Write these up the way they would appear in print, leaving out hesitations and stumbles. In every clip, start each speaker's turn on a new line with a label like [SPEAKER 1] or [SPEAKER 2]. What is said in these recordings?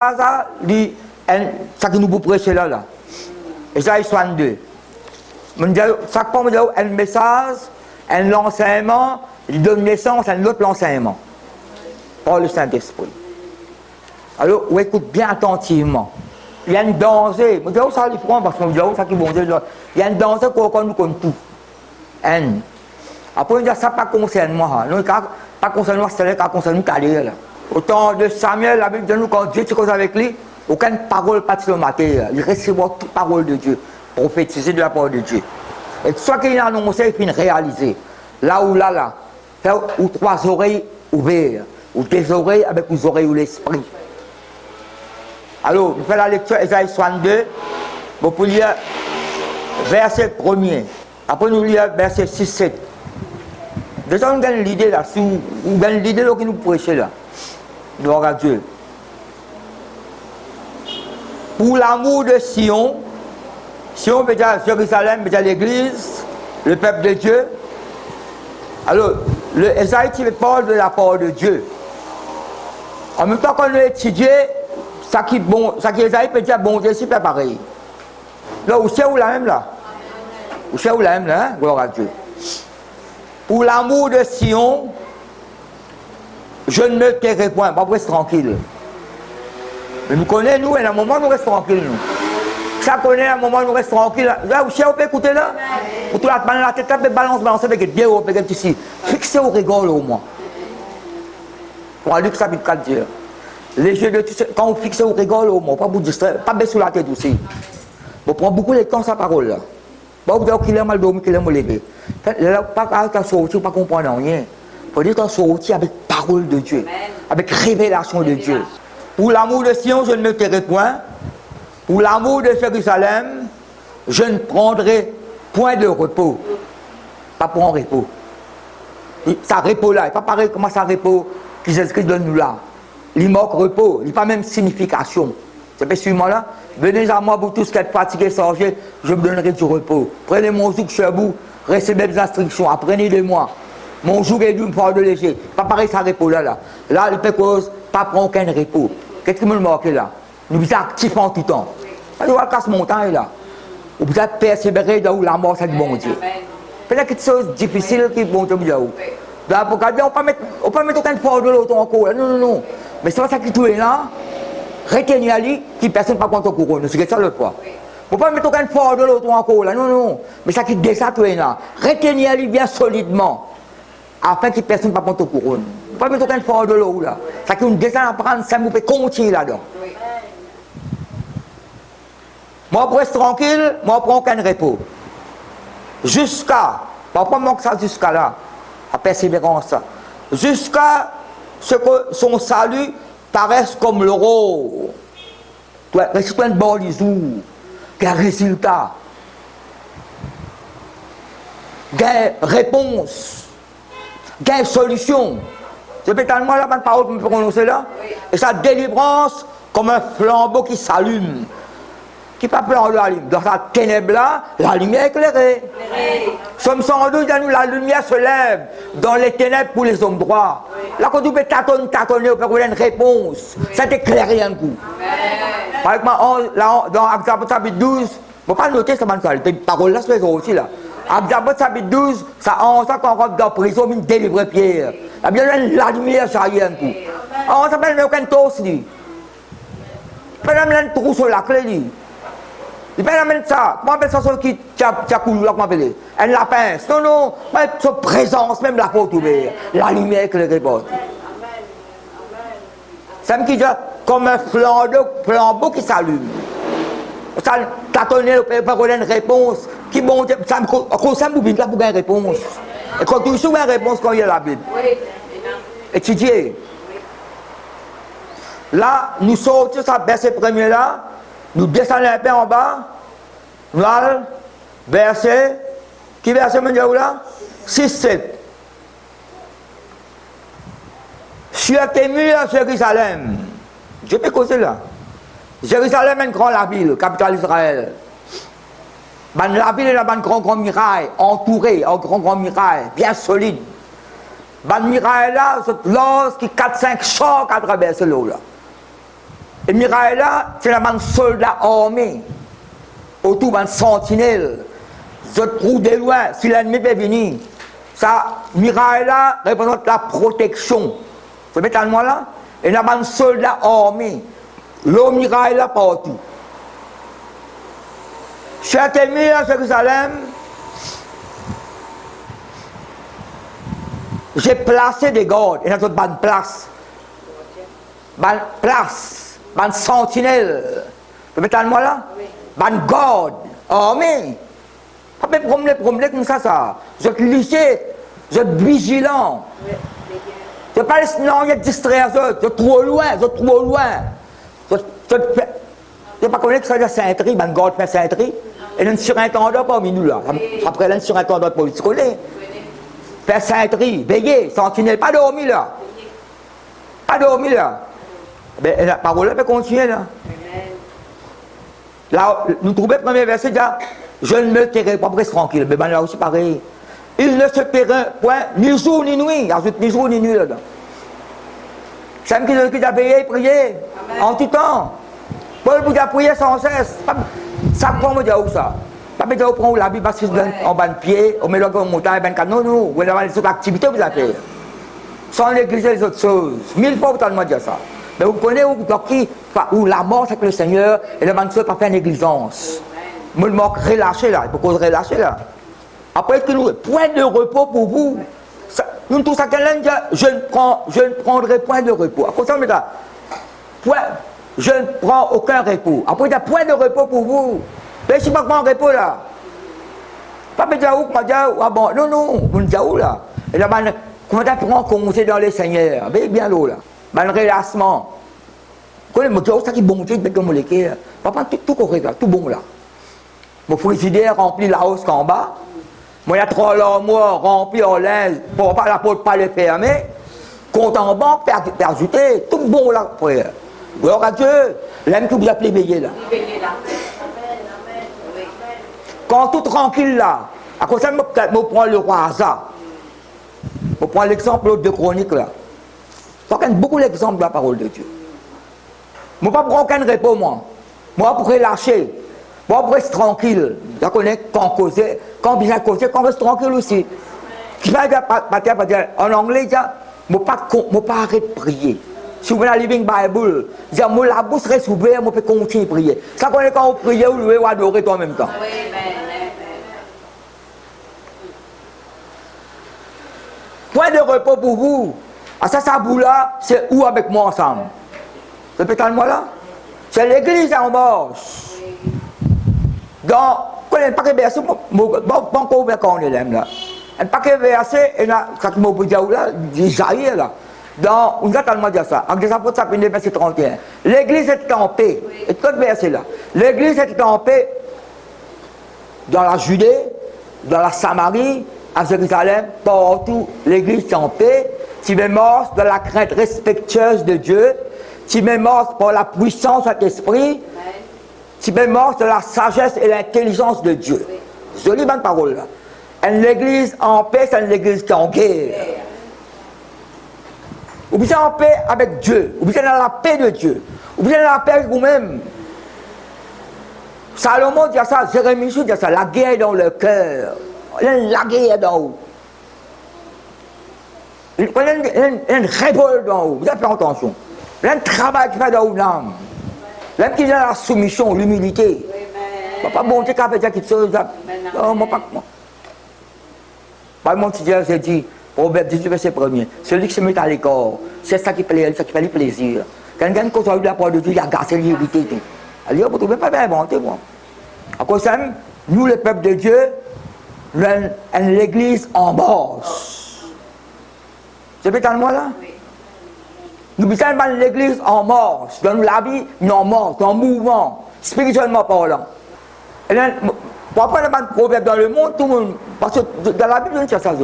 [SPEAKER 1] Ça, ça qui nous prêcher là. Esaïe 62. Chaque fois, un message, un enseignement, il donne naissance à un autre enseignement. Par le Saint-Esprit. Alors, on écoute bien attentivement. Il y a un danger. Je dis, ça les prend parce que je dis, ça qui bon Dieu. Il y a un danger qu'on nous connaît tout. Après, on dit, ça pas concerne moi. Non, pas concerne moi, c'est là qui concerne nous. Au temps de Samuel, la Bible dit nous, quand Dieu se cause avec lui, aucune parole pas de matin. Il recevait toute parole de Dieu, prophétiser de la parole de Dieu. Et tout ce qu'il a annoncé, il finit réaliser. Là, ou trois oreilles ouvertes, ou des oreilles avec les oreilles ou l'esprit. Alors, on fait la lecture Esaïe 62, pour lire verset 1er. Après, nous lire verset 6-7. Déjà, on gagne l'idée là, on gagne l'idée qui nous prêchait là. Gloire à Dieu. Pour l'amour de Sion, Sion veut dire Jérusalem, veut dire l'église, le peuple de Dieu. Alors, Esaïe parle de la parole de Dieu. En même temps qu'on a étudié, ça qui Esaïe peut dire bon Dieu, c'est pas pareil. Là, où c'est où la même là? Où c'est où la même là? Hein? Gloire à Dieu. Pour l'amour de Sion, je ne me tairai point, pas pour rester tranquille. Mais nous connaissons, nous, et à un moment, nous restons tranquilles, nous. Ça connaît, à un moment, nous restons tranquilles. Là, où on peut écouter là? Pour tout la tête, on peut balancer avec des biens, on peut être ici. Fixez au rigole au moins. Pour Luc chapitre 4 dire. Les yeux de tous, quand on fixe au rigole au moins, pas vous distraire, pas baisser la tête aussi. On prend beaucoup de temps sa parole là. Pas vous dire qu'il est mal dormi, qu'il est mal levé. Pas qu'à sortir, pas comprendre rien. Il faut dire qu'on sortit avec parole de Dieu, avec révélation de Dieu. Pour l'amour de Sion, je ne me tairai point. Pour l'amour de Jérusalem, je ne prendrai point de repos. Pas pour un repos. Ça repos là, il n'est pas pareil comment ça repos que Jésus-Christ donne nous là. Il manque repos, il n'y a pas même signification. C'est pas suivant là. Venez à moi, vous tous qui êtes fatigués, chargés, je vous donnerai du repos. Prenez mon joug chez vous, recevez mes instructions, apprenez de moi. Mon joug est d'une part de léger. Pas pareil, ça repos là. Là, il peut cause, pas prendre aucun repos. Qu'est-ce qui me marque là? Nous sommes actifs en tout temps. Nous allons casser montagne là. Vous êtes persévérer dans la mort, c'est du bon Dieu. Peut-être quelque chose de difficile qui est bon Dieu. Là, pour regarder, on ne peut pas mettre aucun fort de l'autre encore. Non. Mais c'est pas ça qui est là. Retenir Ali, qui personne ne peut pas contre couronne. C'est ça le fois. On ne peut pas mettre aucun fort de l'autre encore là. Non. Mais ça qui descend là. Retenir Ali bien solidement. Afin que personne ne peut pas contre couronne. On ne peut pas mettre aucun fort de l'eau là. Ça qui nous descend à prendre, ça nous peut continuer là-dedans. Moi, je reste tranquille, moi, je prends aucun repos. Jusqu'à, pas manquer ça jusqu'à là, à persévérance. Jusqu'à ce que son salut paraisse comme l'euro. C'est un bon jour, quel résultat, quelle réponse, quelle solution. C'est peut-être moi la bonne parole que je peux prononcer là. Et sa délivrance comme un flambeau qui s'allume. Qui pas plein de la lumière. Dans sa ténèbre là, la lumière est éclairée. Somme 112, la lumière se lève dans les ténèbres pour les hommes droits. Là, quand tu peux tâtonner, on peut avoir une réponse. Ça t'éclaire un coup. Par exemple, dans Acte chapitre 12, il ne faut pas noter ça, les paroles là, c'est aussi là. Acte chapitre 12, ça qu'on rentre dans la prison, il délivre Pierre. La lumière, ça y est un coup. On s'appelle aucun toast. Il peut même un trou sur la clé. Il peut même ça. Comment appelle ça, qui t'a coulé là, comment appelle un lapin. Non, sa présence, même la porte ouverte. La lumière que les porte. Ça me dit comme un flambeau qui s'allume. Ça tâtonner, on peut avoir une réponse. Qui bon, ça me concerne pour une réponse. Et quand tu trouves une réponse, quand il y a la Bible. Étudier. Là, nous sortons ça, verset premier là. Nous descendons un peu en bas. Nous allons verset. Qui verset me dit où là? 6-7. Sur tes murs, Jérusalem. Je peux causer là. Jérusalem est une grande la ville, capitale d'Israël. La ville est là, une grande muraille, entourée, en grande muraille, bien solide. La muraille là, c'est l'os qui 4-5 chocs à travers l'eau là. Et Mirail là, c'est la bande soldat armé, autour d'une sentinelle. Je trouve de loin, si l'ennemi peut venir. Ça, Mirail là, représente la protection. Vous mettez moi là? Et la bande soldat armé. L'eau Mirail là partout. Chers amis à Jérusalem, j'ai placé des gardes, et dans une bonne place. Bonne place, bonne sentinelle. Vous mettez moi là? Bonne garde, armée. Pas de promener comme ça. Je suis lycée, je suis vigilant. Je ne pas non, il y a distraire, je suis trop loin. Je ne pas connaître que ça de Saint-Tri, bonne garde fait Saint-Tri. Et un surintendant parmi nous là. Après, il y a un surintendant de police collé. Faire Saint-Tri, veiller, sentinelle, pas dormir là. Pas dormir là. Mais la parole peut continuer là. Là, nous trouvons le premier verset déjà. Je ne me tairai pas presque tranquille. Mais ben là aussi pareil. Il ne se taira point ni jour ni nuit. Il y a ni jour ni nuit là-dedans. C'est même qui a veillé et prié en tout temps. Paul vous a prié sans cesse. Ça prend me dire où ça. Pas besoin de prendre la Bible parce en bas de pied, on met le montagne, ben non, non, vous avez les autres activités vous avez. Sans négliger les autres choses. 1000 fois vous avez dire ça. Mais vous connaissez où la mort c'est que le Seigneur et le manque pas faire négligence. Me le manque relâché là, il faut qu'on relâche là. Après, point de repos pour vous. Nous tous ça je ne prendrai point de repos. À cause de ça, je ne prends aucun repos. Après, il y a point de repos pour vous. Mais je ne suis pas en repos là. Pas dire où, pas dire où, ah bon, non, vous ne dites où là. Et là, comment tu prends commencer dans les seigneurs, bien l'eau là. Le relâchement. Quand les mots, ça qui est bon, tu sais, comme les quais, papa, tout correct là, tout bon là. Mon frigidaire rempli la hausse qu'en bas. Moi, il y a 3 mois rempli en linge pour pas la porte pas les fermer. Compte en banque, perjuté, tout bon là, frère. Gloire à Dieu, l'aime que vous appelez veiller là. Quand tout tranquille là, à cause de ça, je prends le roi Asa. Je prends l'exemple de Chronique là. Je prends beaucoup l'exemple de la parole de Dieu. Je ne prends pas aucun repos, moi. Moi, pour relâcher. Moi, pour rester tranquille. Je connais quand causer, quand bien causer, quand reste tranquille aussi. Je vais dire, en anglais, je ne peux pas arrêter de prier. Si vous voulez la Living Bible, la bouche reste ouverte, je peux continuer de prier. Ça connaît quand vous priez, vous devez adorer en même temps. Point de repos pour vous. À ça bout là, c'est où avec moi ensemble? Répétez moi là. C'est l'église en marche. Dans, quand il y a un paquet de versets, bon qu'on ouvre quand on est là. Un paquet de versets, et là, ça qui m'a dit là, Isaïe là. Dans, on a tellement dit ça. En des apôtres, ça finit verset 31. L'église est en paix. Et tout verset là. L'église est en paix dans la Judée, dans la Samarie, à Jérusalem, partout. L'église est en paix. Tu m'émorces dans la crainte respectueuse de Dieu. Tu m'émorces par la puissance de l'esprit. Tu m'émorces de la sagesse et l'intelligence de Dieu. Jolie bonne parole là. Une église en paix, c'est une église qui est en guerre. Vous êtes en paix avec Dieu. Vous êtes dans la paix de Dieu. Vous êtes dans la paix avec vous-même. Salomon dit ça, Jérémie dit ça, la guerre est dans le cœur. La guerre est dans vous. Il y a une révolte dans vous. Vous avez fait attention. Il y a un travail qui fait dans vous l'âme. L'âme qui est dans la soumission, l'humilité. Pas bon, tu as fait quelque chose. Non, moi pas. Par mon petit Dieu, j'ai dit, Proverbe 18, verset 1er, celui qui se met à l'écart, c'est ça qui plaît, ça qui fait le plaisir. Quelqu'un qui a eu la parole de Dieu, il a gâché l'humilité. Alors, vous ne pouvez pas bien inventer, moi. À cause de ça, nous, le peuple de Dieu, nous avons l'église en marche. C'est peut-être moi là? Nous avons l'église en marche. Dans la vie, nous en marche, en mouvement, spirituellement parlant. Et là, pourquoi il y a un proverbe dans le monde, tout le monde, parce que dans la Bible, on ne cherche ça.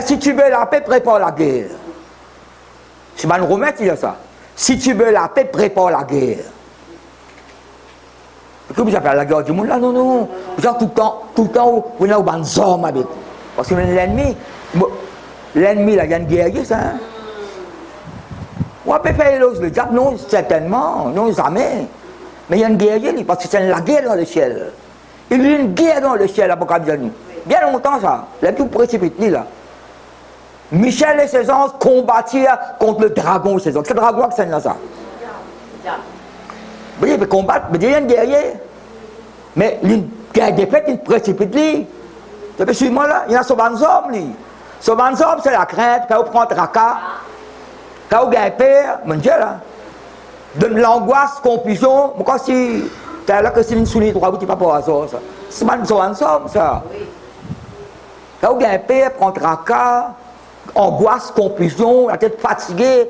[SPEAKER 1] Si tu veux la paix, prépare la guerre. C'est un Romain qui dit ça. Si tu veux la paix, prépare la guerre. Que vous appelez la guerre du monde là? Non, non. Vous avez tout le temps, vous avez des hommes avec. Parce que l'ennemi, là, il y a une guerre, ça. Hein? On peut faire le diable, non, certainement, non, jamais. Mais il y a une guerre, parce que c'est la guerre dans le ciel. Il y a une guerre dans le ciel, l'Apocalypse. Bien longtemps, ça. La tout précipité, là. Michel et ses anges combattirent contre le dragon et ses anges. C'est le dragon qui c'est là, ça. Oui, il peut combattre, mais il y a une guerrier. Mais une guerre défaite, il précipite. Depuis ce moment là, il y a sauvé un homme. Sauver un homme, c'est la crainte. Quand on prend tracas, quand on gagne père, mon Dieu, là. Donne l'angoisse, confusion. Pourquoi si. T'as là que c'est une souligne, trois bouts, tu pas pour ça. C'est pas un homme, ça. Quand on gagne père, prend tracas. Angoisse, confusion, la tête fatiguée.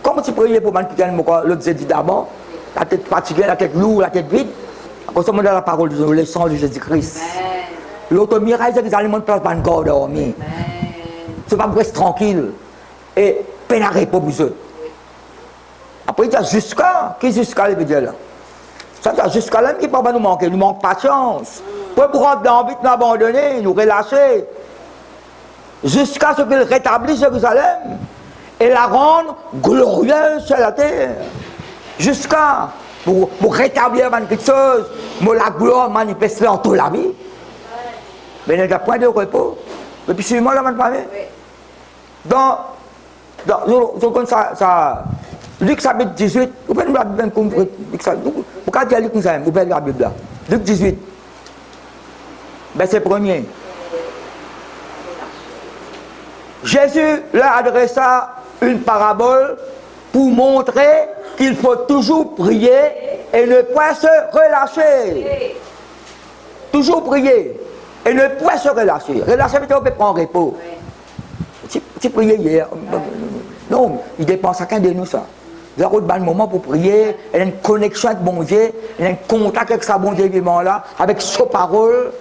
[SPEAKER 1] Comment tu priais pour l'autre s'est dit d'abord, la tête fatiguée, la tête lourde, la tête vide. Après ça, on a la parole de le sang de Jésus-Christ. L'autre miracle, c'est que les aliments ne peuvent pas encore dormir. C'est pas pour rester tranquille. Et pénaré pour vous autres. Après, il y a jusqu'à, qui est jusqu'à les dire là? Ça, il y a jusqu'à là qui ne peut pas nous manquer, il nous manque patience. Pour rentrer dans le but, nous abandonner, nous relâcher. Jusqu'à ce qu'il rétablisse Jérusalem et la rende glorieuse sur la terre. Jusqu'à pour rétablir quelque chose, pour la gloire manifestée en toute la vie. Mais il n'y a point de repos. Et puis suivez-moi là maintenant. Dans ça, Luc chapitre 18, vous pouvez nous la Bible comprendre. Pourquoi dire Luc nous aime? Vous pouvez la Bible là. Luc 18, verset 1er. Jésus leur adressa une parabole pour montrer qu'il faut toujours prier et ne pas se relâcher. Toujours prier et ne pas se relâcher. Relâcher, on peut prendre repos. Tu priais hier. Non, il dépend chacun de nous ça. Il y a un moment pour prier, il y a une connexion avec bon Dieu, il y a un contact avec sa bon Dieu vivant là, avec sa parole.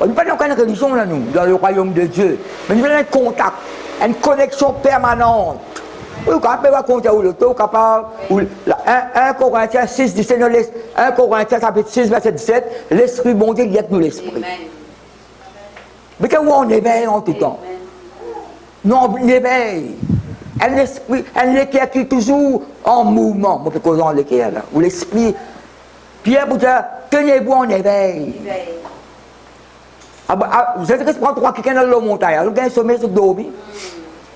[SPEAKER 1] On ne parle pas d'une religion là, nous, dans le royaume de Dieu. Mais nous avons un contact, une connexion permanente. Vous pouvez raconter où le taux capable. 1 Corinthiens 6, 17, 1 Corinthiens chapitre 6, verset 17, l'esprit bon Dieu guide nous l'esprit. Mais quand on éveille en tout temps, nous on éveille. Un esprit, un équerre qui est toujours en mouvement. Je peux causer en l'équerre là, ou l'esprit. Pierre vous dire, tenez-vous en éveil. Vous êtes prendre trois quelqu'un dans la montagne, vous avez un sommet sur dormi.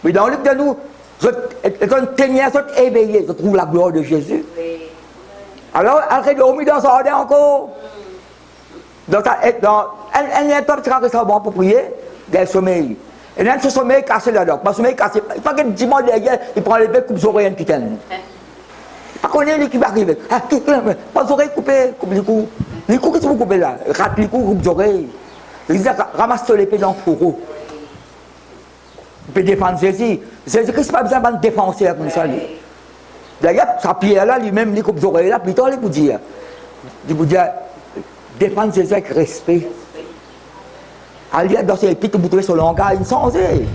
[SPEAKER 1] Mais dans le livre de nous, vous êtes témoin, vous êtes éveillé, vous trouvez la gloire de Jésus. Alors, elle dormi dans sa ordre encore. Un temps, c'est ça bon pour prier, il y a un sommeil. Et là, ce sommeil cassé là-dedans. Le sommeil cassé, il faut que dimanche derrière, il prend les bêtes, coupe les oreilles, qui tiennent. Pas connaître ce qui va arriver. Pas les oreilles coupées, coupe les coups. Les coups, qu'est-ce que vous coupez là? Rate les coups, coupe les oreilles. Il dit, ramasse l'épée dans le fourreau. Il peut défendre Jésus. Jésus-Christ n'a pas besoin de défenser comme ça. D'ailleurs, sa pierre là, lui-même, il coupe les oreilles là, plus tard, il vous dit, défendre Jésus avec respect. Aller dans ses épîtres, vous trouvez son langage, il changé.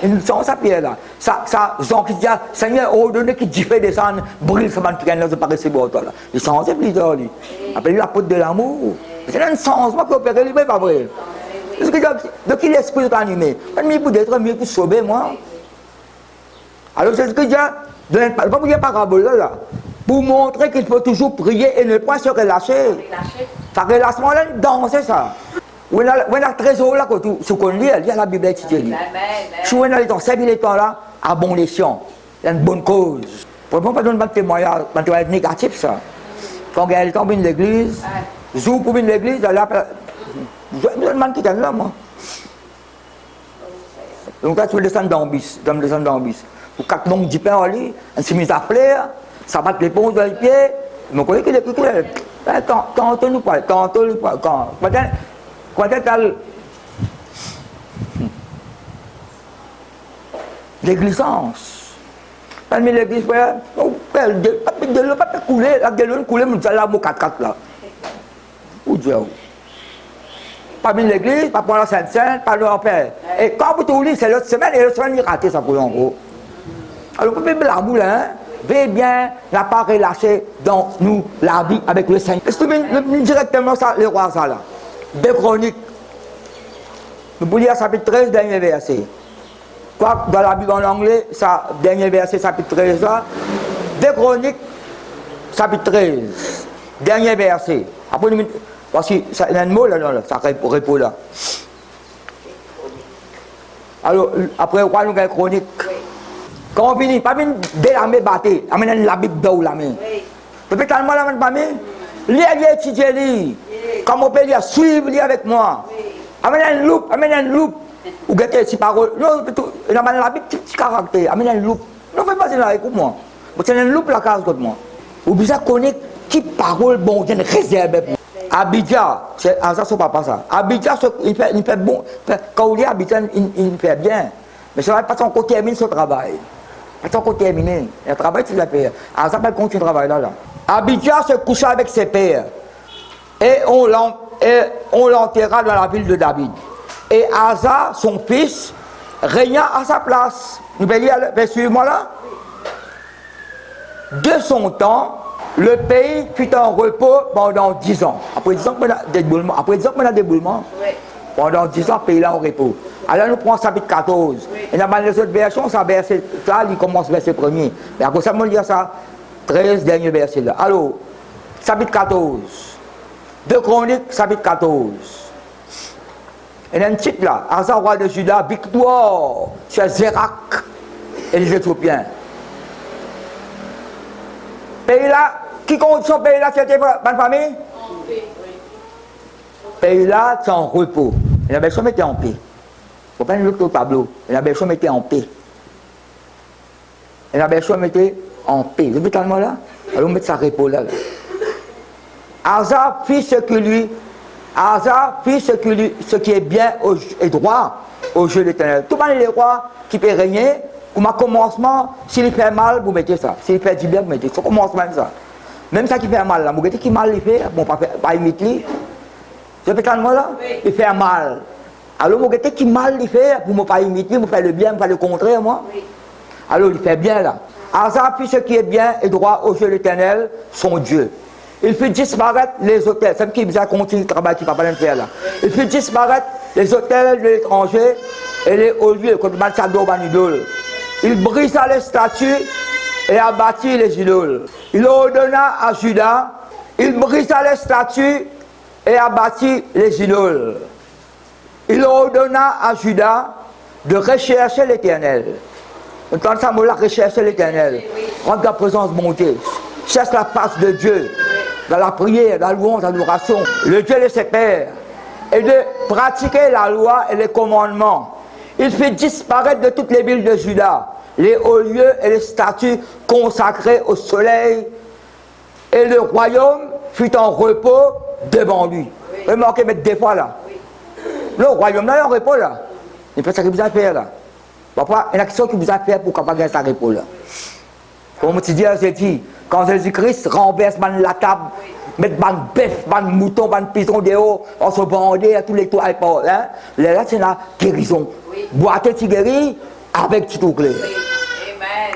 [SPEAKER 1] Il change sa pierre là. Ça, Jean qui dit, Seigneur, ordonné qu'il dit fait descendre, brûle ce man qui gagne là, c'est pas resté bon là. Il change plus tard, lui. Appelez l'apôtre de l'amour. C'est un changement qui opère, il n'est pas vrai. Parce que de qui l'esprit est animé? Pas mieux pour être mieux pour sauver, moi. Alors c'est ce que je dis, pas pour dire parabole là, pour montrer qu'il faut toujours prier et ne pas se relâcher. Ça relâchement là, danser ça. Où est le trésor là, ce qu'on lit, il y a la Bible étudiée. Si on est dans ces temps là, à bon escient, il y a une bonne cause. Pour ne pas donner un témoignage négatif ça. Quand elle tombe dans l'église, joue pour une église, elle a. Je me demande qui est là, moi. Donc là, tu veux descendre dans le bus, Pour 4 longues du pain en lit, elle s'est mise à plaire, ça bat les ponts dans les pieds. Je connais qu'il est. Quand on nous parle, quand elle l'église-ance. Parmi l'église, elle ne pas couler, la gueule couler, mais ça là, mon 4-4 là. Où Dieu? Parmi l'église, pas pour la Sainte-Sainte, pas leur père. Et quand vous tournez, c'est l'autre semaine, et l'autre semaine, il raté ça pour en gros. Alors, vous pouvez la boule, hein? Veillez bien, n'a pas relâché dans nous la vie avec le Seigneur. Est-ce que directement ça, le roi, ça là? 2 Chroniques. Nous pouvons lire chapitre 13, dernier verset. Quoi dans la Bible en anglais, ça, dernier verset, chapitre 13 là, 2 Chroniques, chapitre 13, dernier verset. Après, parce qu'il y a un mot là, ça repos là. Alors, après, quoi nous avons Chronique? Quand on finit, pas même dès la main battée, amène la Bible dans la main. Peut-être tellement la main pas main, lire, étudier, comme on peut lire, suivre avec moi. Amène une loupe. Ou gâter si parole. Non, il y a la Bible, petit caractère, amène une loupe. Non, fais pas ça là, écoute-moi. C'est une loupe la case contre moi. Ou bien connaître qui parole bon, il y a une réserve. Abidjan, c'est pas ça. Abidjan, il fait bon. Quand il est Abidjan, il fait bien. Mais ça va pas son côté terminer son travail. Pas son côté terminer. Le travail, c'est la paix. Ça va continuer le travail là. Abidjan se coucha avec ses pères. Et on l'enterra dans la ville de David. Et Asa, son fils, régna à sa place. Vous pouvez lire, suivez-moi là. De son temps, le pays fut en repos pendant 10 ans. Après 10 ans, on a des boulements. Pendant 10 ans, le pays là en repos. Alors nous prenons chapitre 14. Et dans les autres versions, ça, il commence verset 1er. Mais après ça, on lit ça, 13 derniers versets là. Alors, chapitre 14. 2 Chroniques, chapitre 14. Il y a un titre là, Asa, roi de Juda, victoire sur Zérak et les Éthiopiens. Pays là, qui compte son pays là, c'était bonne famille? Pays là, c'est en repos. Et la version mettait en paix. Il ne faut pas l'autre tableau. Et la version mettait en paix. Et la version mettait en paix. Vous voyez tellement là? Alors on met ça repos là. Asa fit ce qui est bien et droit au jeu de l'Éternel. Tout le monde les rois qui peut régner, comme à commencement, s'il fait mal, vous mettez ça. S'il fait du bien, vous mettez ça. Ça commence même ça. Même ça qui fait mal là, vous mettez qui mal il fait, bon, pas imiter. Je fais tellement là, il fait mal. Alors vous mettez qui mal il fait, pour ne pas imiter, vous faites le bien, vous faites le contraire, moi. Alors il fait bien là. Asa fit ce qui est bien et droit au jeu de l'Éternel, son Dieu. Il fit disparaître les hôtels. C'est qui a continué le travail qui ne va pas le faire là. Il fit disparaître les hôtels de l'étranger et les hauts lieux, comme Malsado Banidol. Il brisa les statues et abattit les idoles. Il ordonna à Juda, il brisa les statues et abattit les idoles. Il ordonna à Juda de rechercher l'Éternel. Quand ça m'a rechercher l'Éternel, rendre la présence montée, cherche la face de Dieu. Dans la prière, dans la louange, dans l'adoration, le Dieu de ses pères, et de pratiquer la loi et les commandements. Il fit disparaître de toutes les villes de Juda les hauts lieux et les statues consacrées au soleil, et le royaume fut en repos devant lui. Vous remarquez, mettre des fois là. Le royaume là est en repos là. Il fait ça qu'il vous a fait là. Papa, il y a une action qu'il vous a fait pour capable gagner sa repos là. Comme tu dis, j'ai dit, quand Jésus-Christ renverse la table, met ban bœuf, ban mouton, ban pigeon dehors, on se bandait à tous les toits, hein? Là, c'est la guérison. Boiter, tu guéris avec petit tout clé.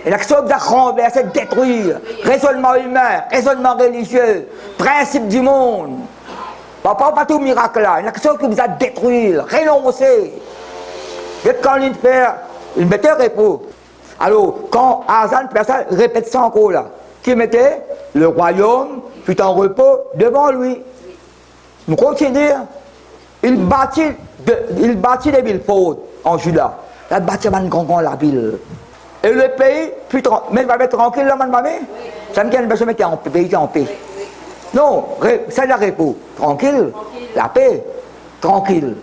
[SPEAKER 1] Et l'action que vous a renversé, détruire, raisonnement humain, raisonnement religieux, principe du monde. Papa, pas tout miracle là. Une action qui vous a détruire, renoncer. Et quand il fait, il mettait repos. Alors, quand Azan répète ça encore là, qui mettait le royaume fut en repos devant lui. Nous continuons. Il bâtit des villes fortes en Juda. Il bâtit un grand la ville. Et le pays fut tranquille là, mamie. Ça me dit que mettait en pays en paix. Non, c'est le repos. Tranquille, la paix, tranquille.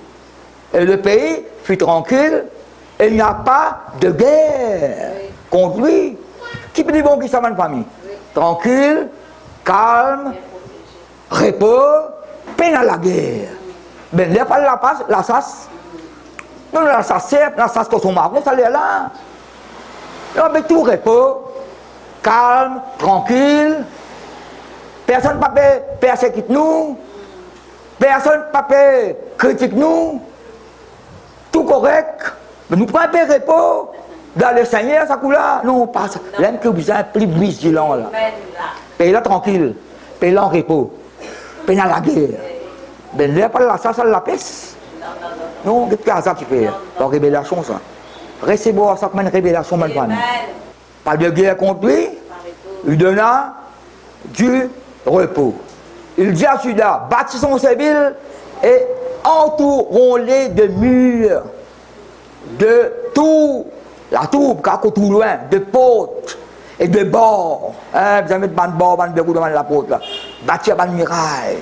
[SPEAKER 1] Et le pays fut tranquille. Il n'y a pas de guerre contre lui. Qui peut dire bon qui ça ma famille? Tranquille, calme, repos, peine à la guerre. Mais il n'y a pas la sasse. Non, la sasse, la sasse que son marron, ça l'est là. Non, mais tout repos, calme, tranquille. Personne ne peut persécuter nous. Personne ne peut critiquer nous. Tout correct. Mais nous prenons un repos dans le Seigneur, ça coule là. Non, pas ça. L'homme qui vous a plus vigilant là. Pays là tranquille. Pays là en repos. Pays dans la guerre. Mais il n'y a pas la ça la peste. Non, qu'est-ce que ça qui fait? La révélation ça. recevoir ça comme une révélation. Pas de guerre contre lui, il donna du repos. Il dit à Judas, bâtissons ces villes et entourons-les de murs, de tout, la tour, car tout loin, de portes et de bords. Hein, vous avez mis de bord, de verrou devant la porte là. Bâtir une muraille.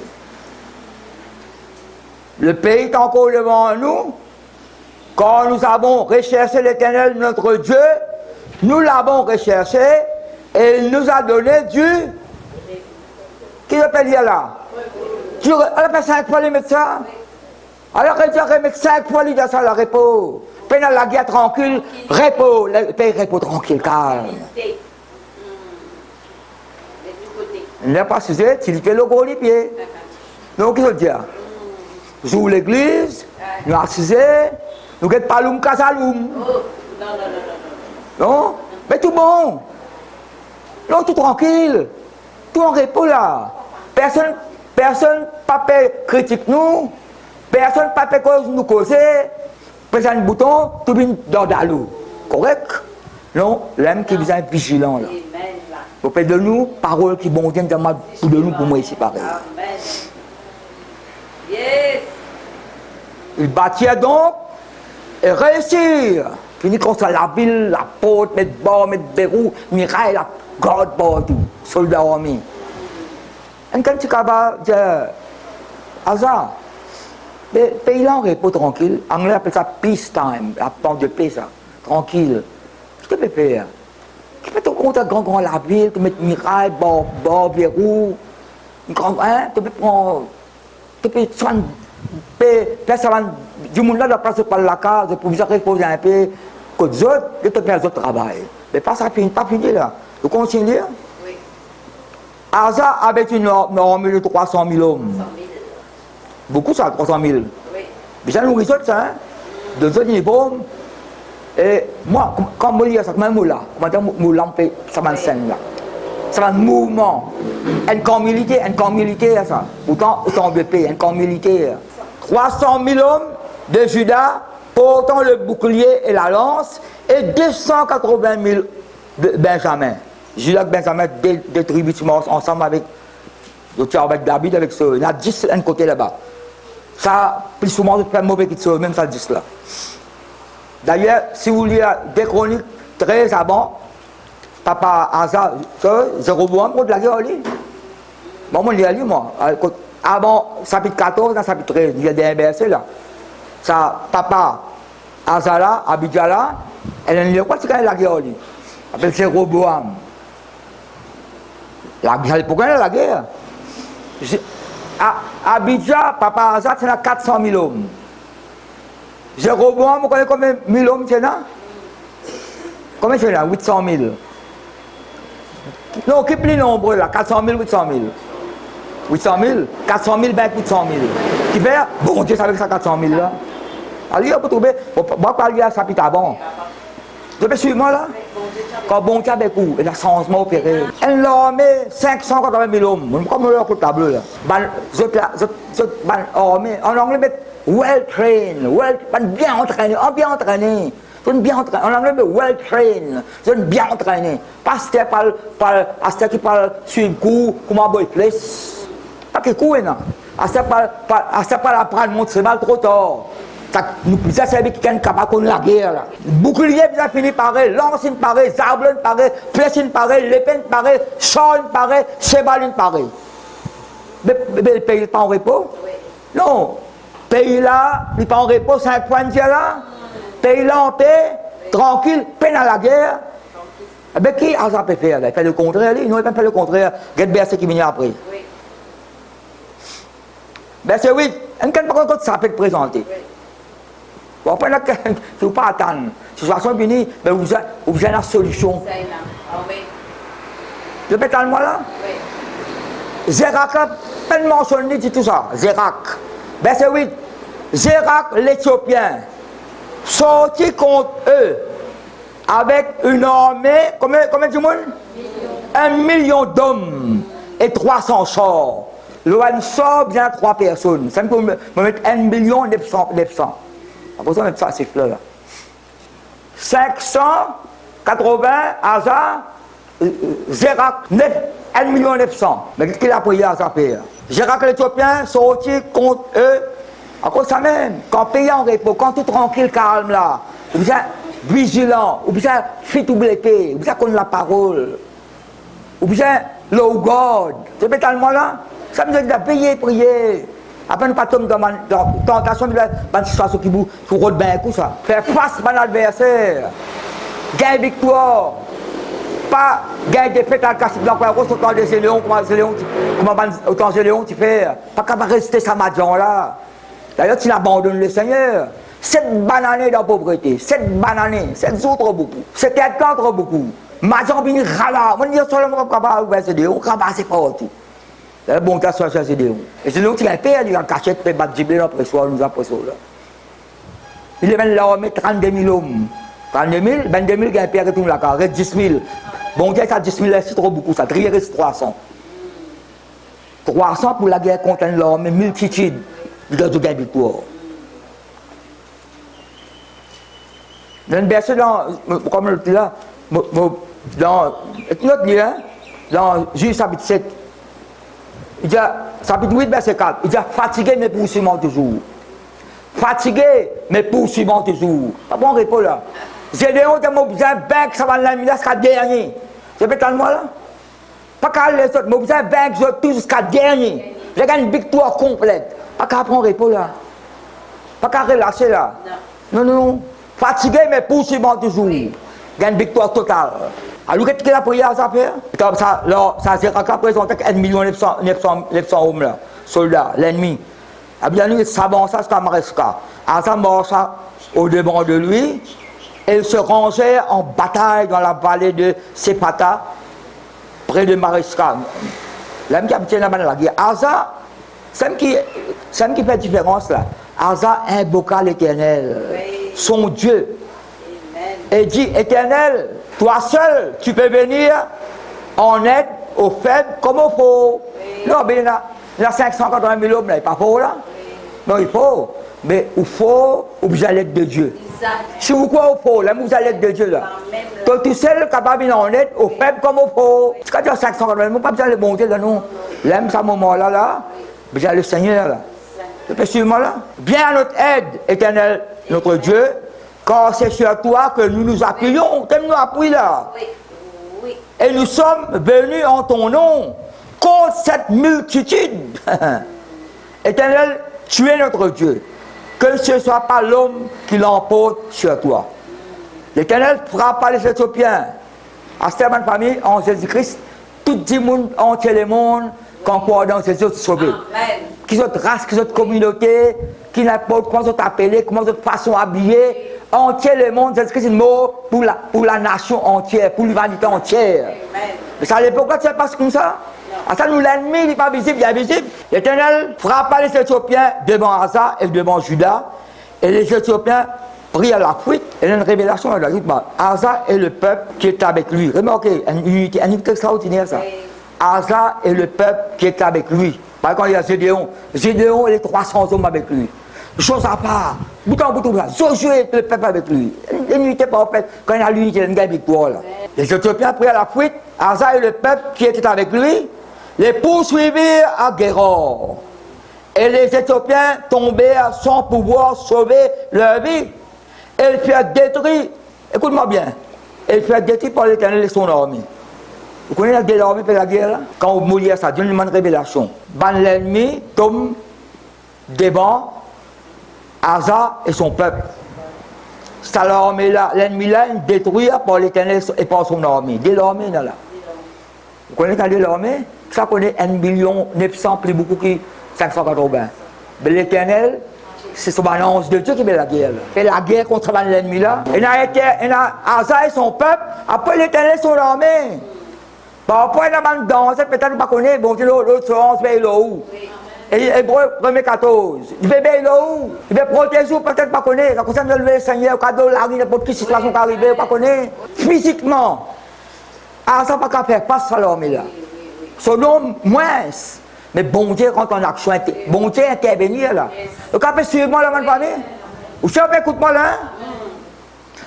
[SPEAKER 1] Le pays est encore devant nous. Quand nous avons recherché l'Éternel, notre Dieu, nous l'avons recherché et il nous a donné du... Qui l'appelle dire là? Tu as fait 5 fois les médecins. Alors il dit remettre 5 fois les médecins à repos. Pendant la guerre tranquille, repos, le pays repos tranquille, calme. Il n'a pas sujet, il fait le gros les pieds. Donc, qu'est-ce que je veux dire? Nous l'église, nous assisons, nous ne pas l'oum casaloum. Non? Mais tout bon. Non, tout tranquille. Tout en repos là. Personne pas critique nous. Personne pas cause nous causer. Présent un bouton, tout bien dans l'eau. Correct? Non, l'homme qui est vigilant là. Vous faites de nous, paroles qui vont venir de nous pour moi ici pareil. Yes. Il bâtit donc et réussir. Fini comme ça, la ville, la porte, mettre bord, mettre verrou, miraille, la garde partout, soldats armés. Et quand tu vas dire, hasard, le pays là, on repos tranquille. Anglais appelle ça peace time, la temps de paix, ça, tranquille. Qu'est-ce que tu peux faire? Tu peux te compter grand la ville, tu mets miraille, bord, verrou, hein, tu peux prendre. Tu peux soigner, du monde là, de passer par la case, pour vous reposer un peu, que les autres, et tout les autres travaillent. Mais pas ça, pas fini là. Vous continuez? Oui. Asa avait une armée de 300 000 hommes. 300 000. Beaucoup ça, 300 000. Oui. Mais ça nous risque ça, hein? De ce niveau. Et moi, quand je lis ça, comme un moula, ça va scène là. Ça va un mouvement. Un camp militaire, ça. Autant de paix, un camp militaire. 300 000 hommes de Juda portant le bouclier et la lance et 280 000 de Benjamin. Juda et Benjamin, des tribus qui sont ensemble avec David, avec ceux. Il y a 10 d'un côté là-bas. Ça, plus souvent, c'est pas mauvais qu'ils sont, même ça 10 là. D'ailleurs, si vous lisez des chroniques très avant, Papa Asa, Jéroboam contre la guerre, bon, moi, je l'ai lu, moi. Avant, chapitre 14, dans chapitre 13, il y a des versets là. Ça, Papa Asa là, Abidja là, elle a dit, quoi, c'est quand la guerre, elle appelle Jéroboam. La guerre, pourquoi elle a la guerre? Abidja, Papa Asa, c'est là 400 000 hommes. Jéroboam, vous connaissez combien de 1000 hommes c'est là? Combien c'est là? 800 000. Non, qui est plus nombreux là? 400 000, 800 000. 800 000, 400 000, ben 800 000. Qui fait, bon Dieu, ça avec ça 400 000 là. Allez, on peut trouver, moi, pas aller à ça, puis avant. Vous pouvez suivre moi là? Quand bon Dieu avec vous, il a changement opéré. Elle a armé 580 000 hommes. Comme on leur coup de tableau là. En anglais, met well trained, bien entraîné, bien entraîné. Bien entraîné. En anglais, well trained, bien entraîné. Pasteur qui parle sur le coup, comment boy place. Pas que coup, non. Pasteur parle apprendre, montre c'est mal trop tard. Ça c'est qui est capable de la guerre là. Bouclier bien fini pareil, lance pareil, zablon pareil, flèche pareil, l'épée pareil, chant pareil, cheval pareil. Mais le pays n'est pas en repos? Non. Pays là, il n'est pas en repos, 5 points de là. Pays là en paix, tranquille, peine à la guerre. Eh bien, qui a ça peut faire? Il fait le contraire, il n'a pas fait le contraire. Regarde bien ce qui vient après. Oui. Verset 8, par contre, ça peut être présenté. Bon, après, là, il ne faut pas attendre. Si la situation est finie, vous avez la solution. Je peux attendre moi là? Oui. Zérak, peine mentionné, dit tout ça. Zérak. Verset 8. Zérak, l'Éthiopien, sorti contre eux avec une armée, combien du monde? 1 million d'hommes et 300 chars. L'ON sort bien 3 personnes. Ça me peut me mettre 1 900 000. Après ça, on met ça à ces fleurs là. 580, Asa, Zérak, 1 million 900. Mais qu'est-ce qu'il a prié à sa paix? Zérak l'Éthiopien sorti contre eux. À cause de ça même, quand pays en repos, quand tout tranquille, calme là, vous êtes vigilant, vous êtes fit ou blessé, vous êtes contre la parole, vous êtes low God. C'est pétalement là, ça me dit de payer, prier. Après, nous pas tomber dans la tentation de la situation qui vous roule bien coup ça. Faire face à l'adversaire, gagner victoire. Pas gagner des fêtes à la casse de la poire, autant des Zéléons, autant Zéléons, tu fais. Pas capable de rester ça maintenant là. D'ailleurs, tu abandonnes le Seigneur. 7 bananes dans la pauvreté, 7 bananes, 7 autres beaucoup, 7 autres beaucoup. Majan vini rala, on dit seulement capable de faire on ramasse partout. Le bon cas soit c'est des et c'est nous qui a payé, il a caché de battre Jibril après soir, nous après soir là. Il est même là, on met 32 000 hommes. 32 000, 22 000 qui a payé tout la carte, reste 10 000. Bon Dieu, ça 10 000, c'est trop beaucoup, ça reste 300. 300 pour la guerre contre l'armée, multitude. Il doit tout gagner victoire. Dans le verset, comme le dit là, dans Juge chapitre 7, il dit, chapitre 8, verset 4, il dit, fatigué mais poursuivant toujours. Fatigué mais poursuivant toujours. Pas bon repos là. Gédéon, tu as besoin de vaincre, ça va l'ennemi là jusqu'à dernier. C'est peut-être moi là? Pas qu'à les autres, mais besoin de vaincre tout jusqu'à dernier. J'ai gagné une victoire complète. Pas qu'à prendre repos là. Pas qu'à relâcher là. Non, non, non. Fatigué mais poursuivant toujours. Oui. Gagne une victoire totale. Alors qu'est-ce qu'il a prié à sa faire? Comme ça, ça a présenté 1 900 hommes là, soldats, l'ennemi. Ah bien lui, ça avance jusqu'à Maresca. À ça marche au-devant de lui. Il se rangeait en bataille dans la vallée de Sepata, près de Maresca. L'homme qui habitait là-bas dans la guerre. Asa, c'est qui fait la différence là. Asa invoqua l'Éternel, oui, son Dieu. Amen. Et dit, Éternel, toi seul, tu peux venir en aide aux faibles comme aux faux. Oui. Non, mais il y a 580 000 hommes là, il n'est pas faux là. Oui. Non, il faut. Mais il faut, vous allez l'aide de Dieu. Exact. Si vous croyez au faux, là, vous allez l'aide de Dieu là. Donc tu sais, le capable venir en aide aux faibles comme aux faux. C'est quand il y a 580 000 hommes, pas besoin de monter là, non. Là, à ce moment-là, là, vous avez le Seigneur là. Suivez-moi là. Viens à notre aide, Éternel, notre Dieu, car c'est sur toi que nous nous appuyons. Tu nous appuies là. Oui. Oui. Et nous sommes venus en ton nom contre cette multitude. Éternel, tu es notre Dieu. Que ce ne soit pas l'homme qui l'emporte sur toi. L'Éternel frappa les Éthiopiens. À cette bonne famille, en Jésus-Christ, tout le monde, entier le monde, concordant ces autres sauvés. Qui sont race, qui sont communauté, qui n'importe comment sont appelés, comment sont façon habillée, entier le monde, c'est un mot pour la nation entière, pour l'humanité entière. Amen. Mais ça à l'époque là, ça passe comme ça. À ça, nous l'ennemi n'est pas visible, il est visible. L'Éternel frappa les Éthiopiens devant Asa et devant Juda, et les Éthiopiens prirent à la fuite. Et il y a une révélation là, Asa et le peuple qui est avec lui. Remarquez, une unité extraordinaire ça. Asa et le peuple qui est avec lui. Par contre, il y a Gédéon. Gédéon et les 300 hommes avec lui. Chose à part, bout en bout, Josué et le peuple avec lui. L'unité parfaite. Quand il y a l'unité, il y a une victoire. Les Éthiopiens prirent à la fuite. Asa et le peuple qui était avec lui les poursuivirent à Guéror. Et les Éthiopiens tombèrent sans pouvoir sauver leur vie. Et ils furent détruits. Écoute-moi bien. Ils furent détruits par l'Éternel et son armée. Vous connaissez la guerre de la guerre là? Quand vous mouillez ça, Dieu nous demande révélation. L'ennemi tombe devant Asa et son peuple. Ça l'armée là, l'ennemi là, il détruit par l'Éternel et par son armée. Dès l'armée là. Vous connaissez l'armée? Ça connaît 1 900 000 plus beaucoup que 580. Mais l'Éternel, c'est son balance de Dieu qui fait la guerre. Et la guerre contre l'ennemi là. Il a Asa et son peuple, après l'Éternel et son armée. Parfois, il y a une danse, peut-être pas connaître, bon, l'autre sens, il là où. Et Hébreu 1er 14. Il veut là où. Il veut protéger, peut-être pas connaître. Ça concerne le Seigneur, cadeau, la vie, n'importe quelle situation qui arrive, pas connaître. Physiquement, ça n'a pas qu'à faire face à l'armée là. Son nom, moins. Mais bon Dieu rentre en action, bon Dieu intervenir là. Le cap est suivre-moi là, ma famille. Vous savez, écoute-moi là.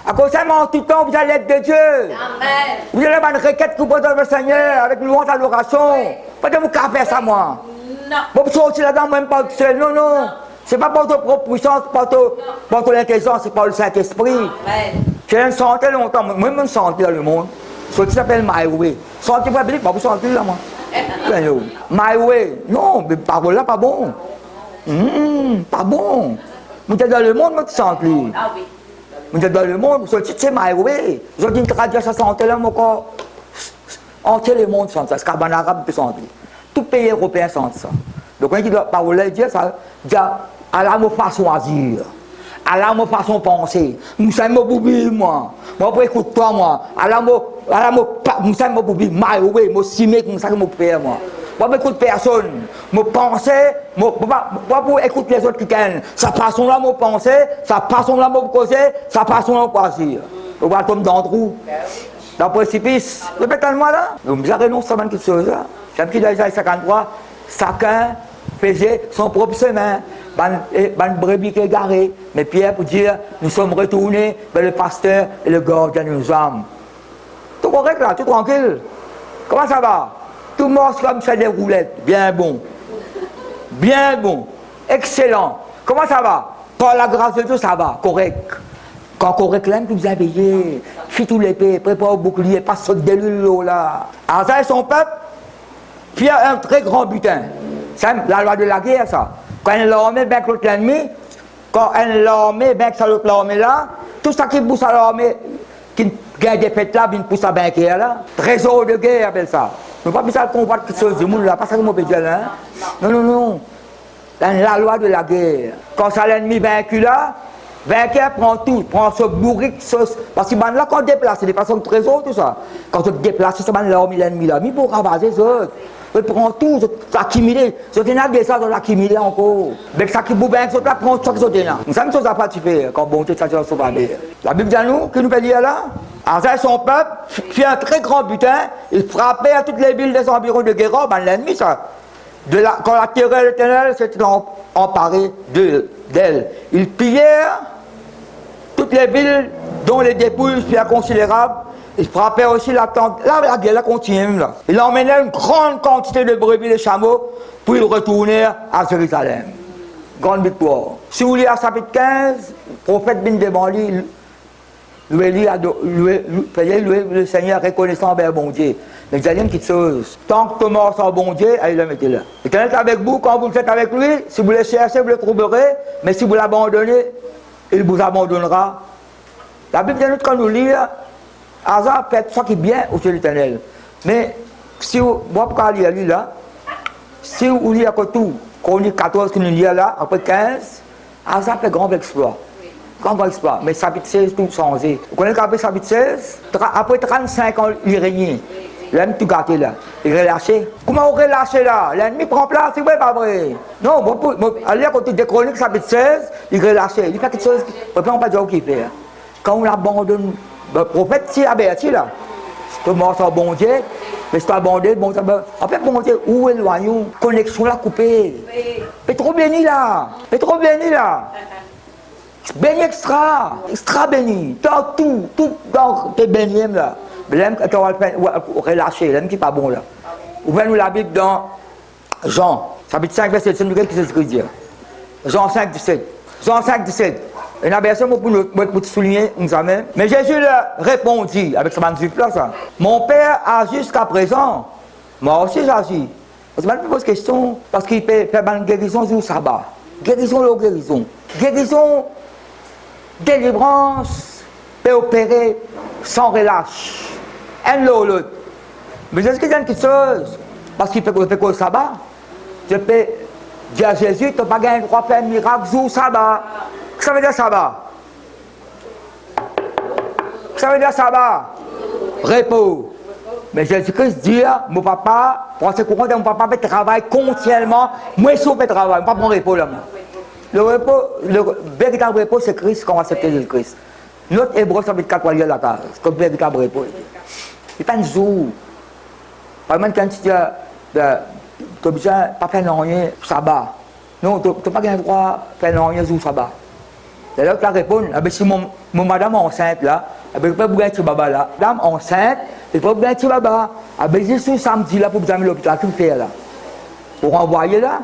[SPEAKER 1] À cause de ça, en tout temps, vous allez être de Dieu.
[SPEAKER 2] Amen.
[SPEAKER 1] Vous allez avoir une requête que vous posez le Seigneur avec louange adoration. Pas de vous faire ça, moi.
[SPEAKER 2] Non.
[SPEAKER 1] Vous sortir là-dedans, même pas seul. Non, non. C'est pas pour votre propre puissance, pas pour ton intelligence, c'est par le Saint-Esprit.
[SPEAKER 2] Amen.
[SPEAKER 1] J'ai une santé longtemps, moi, je me sentais dans le monde. Ce qui s'appelle My Way. Santé, vous ne pas vous sentir là, moi. My Way. Non, mais parole là, pas bon. Pas bon. Vous êtes dans le monde, vous sentez.
[SPEAKER 2] Ah oui.
[SPEAKER 1] Vous êtes dans le monde, vous êtes My Way. Vous avez une traduction, ça santé là, mon corps. Entier le monde sent ça. C'est qu'en arabe, peut sentir. Tout pays européen sent ça. Donc, quand il dit parole là, il dit ça, dit à la façon à dire. À la façon penser. Moussa me boubi, moi. Moi, pour écouter toi, moi. À la Moussa me boubi, my way, moi, simé, comme ça que mon père, moi. Moi, pour écouter personne. Moi, penser, moi, pour écouter les autres qui gagnent. Sa façon là, moi, penser, sa façon là, moi, causer, sa façon là, moi, agir. On va tomber dans le trou. Dans le précipice. Vous êtes moi là? Donc, j'ai renoncé à quelque chose là. J'ai appris dans Isaïe 53, chacun faisait son propre chemin. Ban brebis qui est garé. Mais Pierre pour dire, nous sommes retournés vers le pasteur et le gardien de nos âmes. Tout correct là, tout tranquille. Comment ça va? Tout morce comme ça des roulettes. Bien bon. Bien bon. Excellent. Comment ça va? Par la grâce de Dieu, ça va. Correct. Quand correct là, vous habillez. Fit tout l'épée, prépare au bouclier, passe sur de l'eau là. Alors ça, son peuple, puis il y a un très grand butin. C'est la loi de la guerre, ça. Quand une armée bat contre l'ennemi, quand une armée bat contre l'autre armée là, tout ça qui pousse à l'armée, qui gagne des fêtes là, qui pousse à la guerre là, trésor de guerre, appelle ça. Ne pas ça combattre quelque chose du monde là, pas ça que mon pédial là. Non, non, non. Dans la loi de la guerre. Quand ça l'ennemi vaincu là, vainqueur prend tout, prend ce bourrique, parce que là, quand on déplace, c'est des façons de trésor, tout ça. Quand on déplace, c'est l'armée l'ennemi là, mais pour ravager les autres. On prend tout, s'accumuler. Si on a des ça, on l'accumule encore. Avec ça qui bouge, on prend tout ce qu'on a. Nous savons ce qu'on a participé quand bon Dieu s'agit de sauver. La Bible dit à nous, que nous peut dire là, Asa et son peuple fit un très grand butin, il frappait à toutes les villes des environs de Guérard, ben l'ennemi ça. Quand la terreur de l'éternel s'était emparée d'elle, ils pillèrent toutes les villes dont les dépouilles furent considérables. Il frappait aussi la tente. Là, la guerre continue là. Il emmenait une grande quantité de brebis et de chameaux pour y retourner à Jérusalem. Grande victoire. Si vous lisez à chapitre 15, le prophète bin Debandi, le Seigneur reconnaissant envers bon Dieu. Mais vous allez me quelque chose. Tant que tu es mort sans bon Dieu, il le mettez là. L'Éternel est avec vous, quand vous êtes avec lui, si vous le cherchez, vous le trouverez, mais si vous l'abandonnez, il vous abandonnera. La Bible dit nous quand nous lisons, Asa fait ce qui est bien au Dieu l'Éternel. Mais si vous, moi pour lire là, si vous lisez à tout, Chronique 14 que nous lisons là, après 15, Asa fait grand exploit. Grand exploit. Mais chapitre 16, tout changé. Vous connaissez qu'après chapitre 16, après 35 ans, il régnait. L'ennemi tout gâté là. Il est relâché. Comment on relâché là? L'ennemi prend place, c'est vrai, pas vrai? Non, allez à côté des Chroniques, chapitre 16, il est relâché. Il fait quelque chose, on ne peut pas dire ce qu'il fait. Quand on l'abandonne, le prophète s'y avertit là. Tu es mort sans bon Dieu, mais si tu as abandonné, bon Dieu. En fait, bon Dieu, où est loin? Connexion là coupée. Mais trop béni là. Mais trop béni là. Béni extra béni. Dans tout dans tes bénis là. L'aime que tu vas relâcher, l'aime qui n'est pas bon là. Ouvrez-nous la Bible dans Jean, chapitre 5, verset 7, qu'est-ce que c'est dire? Jean 5, 17. Jean 5, 17. Il y a une version pour te souligner, nous savons. Mais Jésus leur répondit, avec ce manuscrit là, ça. Mon Père a jusqu'à présent, moi aussi j'agis. Je me pose question, parce qu'il peut faire une guérison sur le sabbat. Guérison ou guérison. Guérison, délivrance, peut opérer sans relâche. Un l'autre. Mais est-ce qu'il y a quelque chose? Parce qu'il peut faire le sabbat. Je peux dire à Jésus, tu n'as pas gagné le droit de faire un miracle sur le sabbat. Qu'est-ce que ça veut dire sabbat? Qu'est-ce que ça veut dire sabbat? Repos. Mais Jésus-Christ dit, mon papa, pour ce courant de mon papa, fait travail continuellement. Moi, je fais travail, je ne pas mon repos là. Le repos, le véritable repos, c'est Christ, qu'on va accepter Jésus-Christ. Notre hébreu, ça veut dire 4 fois la case, comme véritable repos. Il n'y a pas de jour. Par exemple, quand tu as besoin de pas faire rien, sabbat. Non, tu n'as pas le droit de faire rien jour sabbat. Et là, tu réponds, ah ben si mon madame enceinte là, ah ben, il peut pas un petit baba là. Madame enceinte, il peut pas un petit baba. Ah ben, c'est ce samedi là pour vous amener à l'hôpital, tout faire là. Pour envoyer là,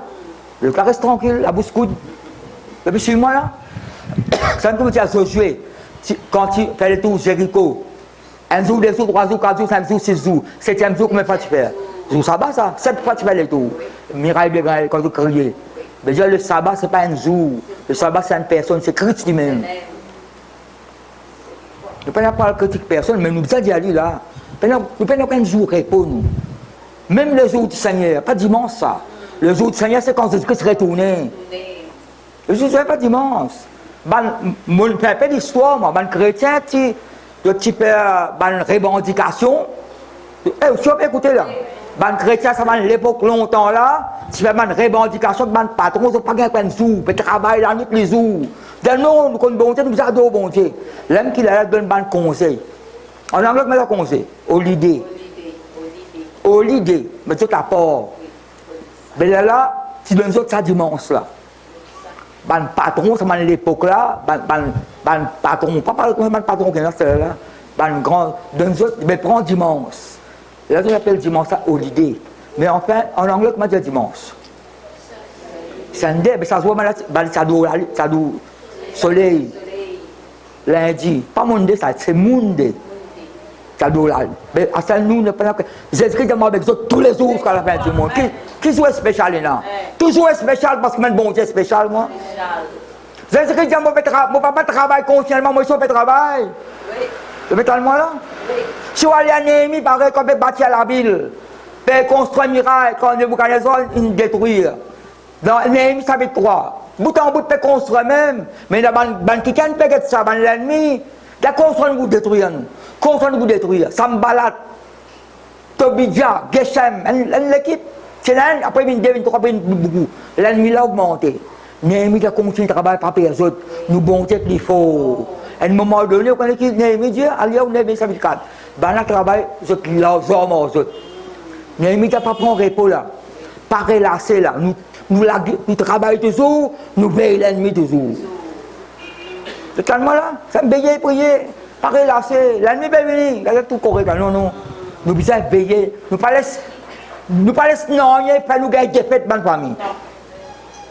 [SPEAKER 1] le cas reste tranquille, la bouche coude. Et puis, suis-moi là. Ça me dit à se jouer. Quand tu fais le tour Jéricho, un jour, deux jours, 3 jours, 4 jours, 5 jours, 6 jours, 7e jour, combien de fois tu fais? Jour sabbat, ça. 7 fois tu fais le tour. Miraille bien grand, quand tu cries. Mais déjà, le sabbat, ce n'est pas un jour. Le sabbat, c'est une personne, c'est Christ lui-même. Nous ne pouvons pas critiquer personne, mais nous disons d'y aller là. Nous ne pouvons pas un jour repos, nous. Même le jour du Seigneur, pas dimanche, ça. Le jour du Seigneur, c'est quand Jésus-Christ retourné. Le jour du Seigneur, pas dimanche. Mon père fait l'histoire, moi, les chrétiens, tu fais une revendication. Si on peut écouter là, les chrétiens, ça va l'époque longtemps là, tu fais une revendication de mon patron, ils n'ont pas gagné de sous, ils travaillent la nuit les jours. Dès nous, nous connaissons bon Dieu, nous adorons bon Dieu. L'homme qui a donné un conseil. En anglais, on met un conseil. Holiday. Holiday. Mais tout à part. Mais là, tu donnes ça dimanche là. Ban patron, ça m'a l'époque là, ban patron, pas ban patron qui est là, ban grand, mais prends dimanche. Là, on appelle dimanche ça holiday. Mais enfin, en anglais, comment dire dimanche? Sunday, mais ça se voit, ça doit soleil. Lundi, pas Monday, ça, c'est Monday. Ça doit aller. Mais à ça, nous, Jésus-Christ demande avec tous les jours jusqu'à la fin du monde. Qui soit spécial là? Toujours spécial parce que même bon Dieu est spécial, moi. Jésus-Christ dit, mon papa travaille consciemment, moi je fais travail. Oui. Le métal moi là? Oui. Si on allait à Néhémie, pareil, quand on bâtir la ville, on construire un miracle, quand on il détruire. Dans Néhémie, ça fait 3. Bout en bout, on peut construire même, mais dans le quelqu'un peut être ça, dans l'ennemi, il a construit pour détruire. Construire pour détruire. Sambalat, Tobidja, Geshem, l'équipe. C'est là, après, il y a beaucoup. L'ennemi l'a augmenté. Néhémie a continué de travailler par les autres. Nous bon Dieu qu'il faut. À un moment donné, on a dit Néhémie dit, allez, on est bien 54. Ben là, travail, je suis là, aux autres. Néhémie n'a pas pris un repos là. Pas relâché là. Nous travaillons toujours, nous veillons l'ennemi toujours. C'est calme là, ça me veiller, prier, pas relâché. L'ennemi va venir, il y a tout correct. Non, non. Nous devons veiller. Nous ne pas laisser non, il faut nous gagner des fêtes dans la famille.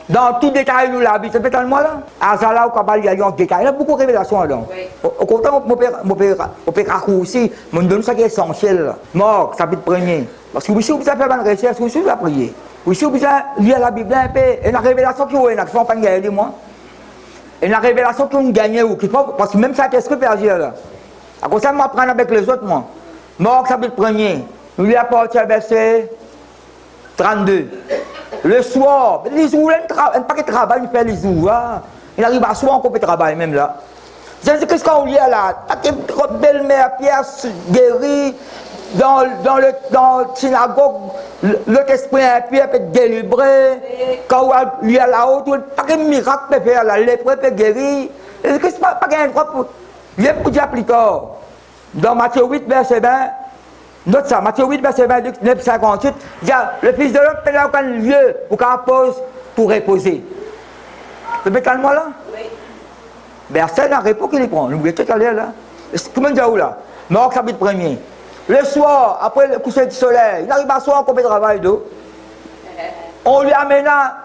[SPEAKER 1] Dans tout détail, nous l'habitons. C'est peut-être moi là. À ça là, il y a un détail. Il y a beaucoup de révélations là. Au contraire, on peut raccourcir, mais on donne ça qui est essentiel. Mort, ça peut être premier. Parce que si vous avez fait une recherche, vous avez prier. Si vous avez lire la Bible un peu, et la révélation qui est là, qui ne faut pas gagner, moi. Et la révélation qui ont gagné, parce que même ça, qu'est-ce que peut agir là? À cause de ça, je m'apprends avec les autres, moi. Mort, ça peut être premier. Nous lui apportons verset 32. Le soir, les jours, il n'y a pas de travail, il fait les jours. Il arrive à soir qu'on peut travailler même là. Jésus-Christ, quand on lit là, notre belle-mère Pierre guérie dans la synagogue, l'autre esprit impur peut être délivré. Quand on lit là-haut, il n'y a pas de miracle peut faire, la lèpre peut guérir. Jésus-Christ, pas gagner droit pour. Il y a pour dire plus tard. Dans Matthieu 8, verset 20. Note ça, Matthieu 8, verset 22, 9, 58, il y a le Fils de l'homme peut n'a aucun lieu pour qu'on pose pour reposer. Vous mettez calme là? Oui. Verset dans le repos qu'il prend. Vous mettez calme là? Tout le monde dit où là? Marc chapitre 1er. Le soir, après le coucher du soleil, il arrive à soir qu'on peut travailler d'eau. On lui amena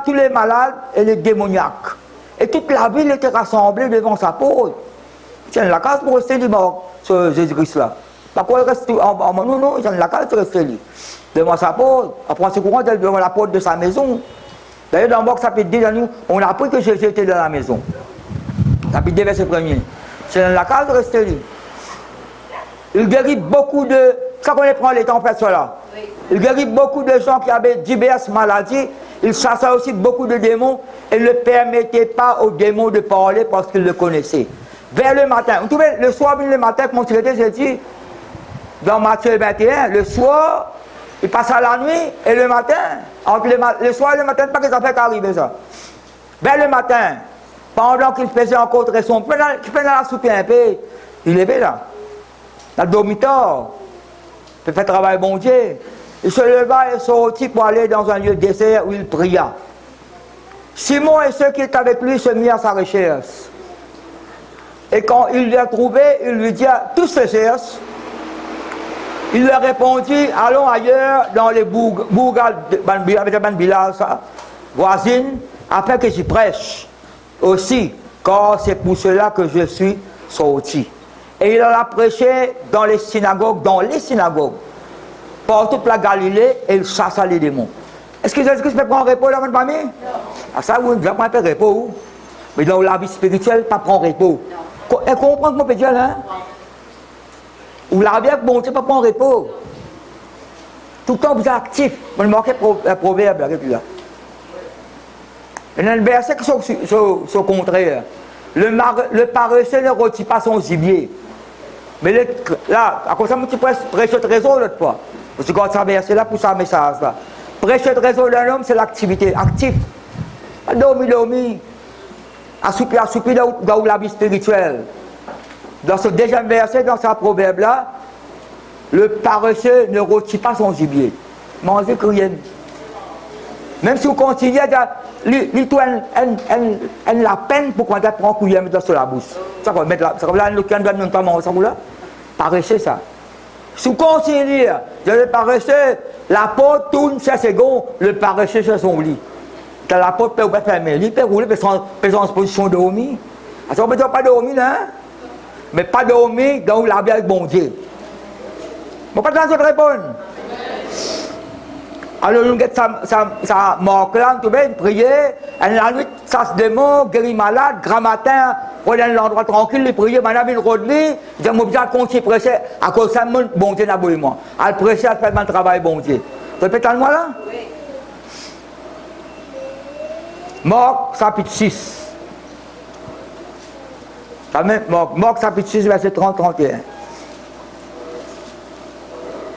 [SPEAKER 1] tous les malades et les démoniaques. Et toute la ville était rassemblée devant sa porte. Tiens, la case pour rester mort sur Jésus-Christ là. Pas quoi rester non, il y a la case pour rester lui. Devant sa porte, après ce courant devant la porte de sa maison. D'ailleurs, dans Marc chapitre 2, on a appris que Jésus était dans la maison. Chapitre 2, verset 1er. C'est dans la case de rester lui. Il guérit beaucoup de. Ça qu'on prend les tempêtes là. Il guérit beaucoup de gens qui avaient diverses maladies. Il chassait aussi beaucoup de démons et ne permettait pas aux démons de parler parce qu'ils le connaissaient. Vers le matin, vous trouvez, le soir, le matin, comme tu l'as dit, dans Matthieu 21, le soir, il passe à la nuit et le matin, entre le soir et le matin, pas que ça fait qu'arriver ça. Vers le matin, pendant qu'il faisait encore très sombre, il faisait la soupe un peu, il est là, dans le dormitoire, il fait travailler bon Dieu. Il se leva et sortit pour aller dans un lieu désert où il pria. Simon et ceux qui étaient avec lui se mirent à sa recherche. Et quand il l'a trouvé, il lui dit à tous se cherchent. Il leur répondit, allons ailleurs dans les bourgades voisines, afin que j'y prêche aussi, car c'est pour cela que je suis sorti. Et il a prêché dans les synagogues, par toute la Galilée, et il chassa les démons. Est-ce que je peux prendre repos dans votre famille? Ah, ça, vous ne prendre repos. Mais dans la vie spirituelle, pas prendre repos. Et comprendre mon pédial, hein? Ou la vie avec bon Dieu, pas prendre repos. Tout le temps, vous êtes actif. Je me marquais un proverbe là. Il y a un verset qui est au contraire. Le paresseux ne retire pas son gibier. Mais là, à cause de ça, tu prêches le trésor l'autre fois. Parce que quand ça verset là, pour ça, message là. Prêcher le trésor d'un homme, c'est l'activité. Actif. Pas dormir. Assoupi dans la vie spirituelle. Dans ce deuxième verset, dans ce proverbe-là, le paresseux ne retire pas son gibier. Mangez que rien. Même si vous continuez à dire, la peine pour qu'on prend couillère mettre dans la bouche. Ça va mettre là, ça va là, ça là. Paresseux ça. Si vous continuez, le paresseux, la porte tourne 5 secondes, le paresseux sur son lit. Quand la porte peut fermer, il peut rouler, peut en position de dormir. Alors, on ne peut pas dormir, hein? Mais pas dormir dans la vie avec bon Dieu. Je ne peux pas te répondre. Alors, nous avons ça marque là, nous avons prié, et la nuit, ça se démon, guérit malade, grand matin, on est dans l'endroit tranquille, il prier, madame, il rodlit, il dit, moi, je continue à prêcher, à cause de ça, bon Dieu n'a pas eu moi. À prêcher, à faire mon travail, bon Dieu. Tu peux moi là? Oui. Marc, chapitre 6. Marc, chapitre 6, verset 30-31.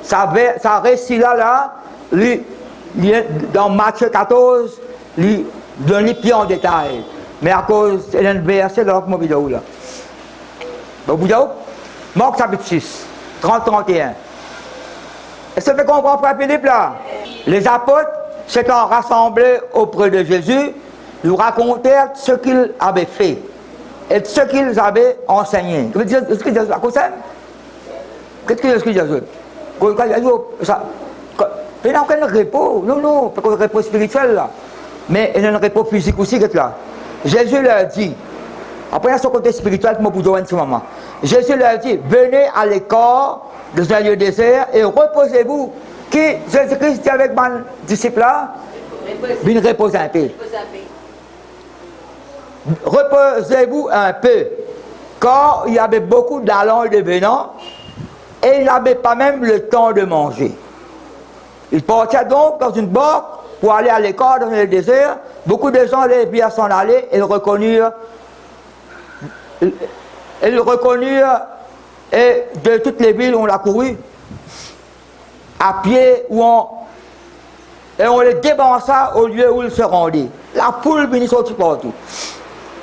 [SPEAKER 1] Ça récit là, dans Matthieu 14, il donne plus en détail. Mais à cause d'un verset dans mon vidéo là. Bon, vidéo? Marc, chapitre 6, 30-31. Est-ce que vous comprenez, frère Philippe là? Les apôtres s'étant rassemblés auprès de Jésus, nous racontèrent ce qu'ils avaient fait et ce qu'ils avaient enseigné. Qu'est-ce que Jésus a fait? Qu'est-ce que Jésus a fait? Il n'y a aucun repos. Non, pas de repos spirituel là. Mais il y a un repos physique aussi là. Jésus leur dit, après il y a son côté spirituel que je vous donne en ce moment. Jésus leur dit, venez à l'écart dans un lieu désert et reposez-vous. Qui Jésus-Christ dit avec mon disciple là? Venez reposer un peu. Reposez-vous un peu, car il y avait beaucoup d'allants et de venants, et il n'avait pas même le temps de manger. Il partait donc dans une barque pour aller à l'écart dans le désert. Beaucoup de gens les virent s'en aller et le reconnurent. Et de toutes les villes, on l'a couru à pied et on les débança au lieu où ils se rendaient. La foule venait sortir partout.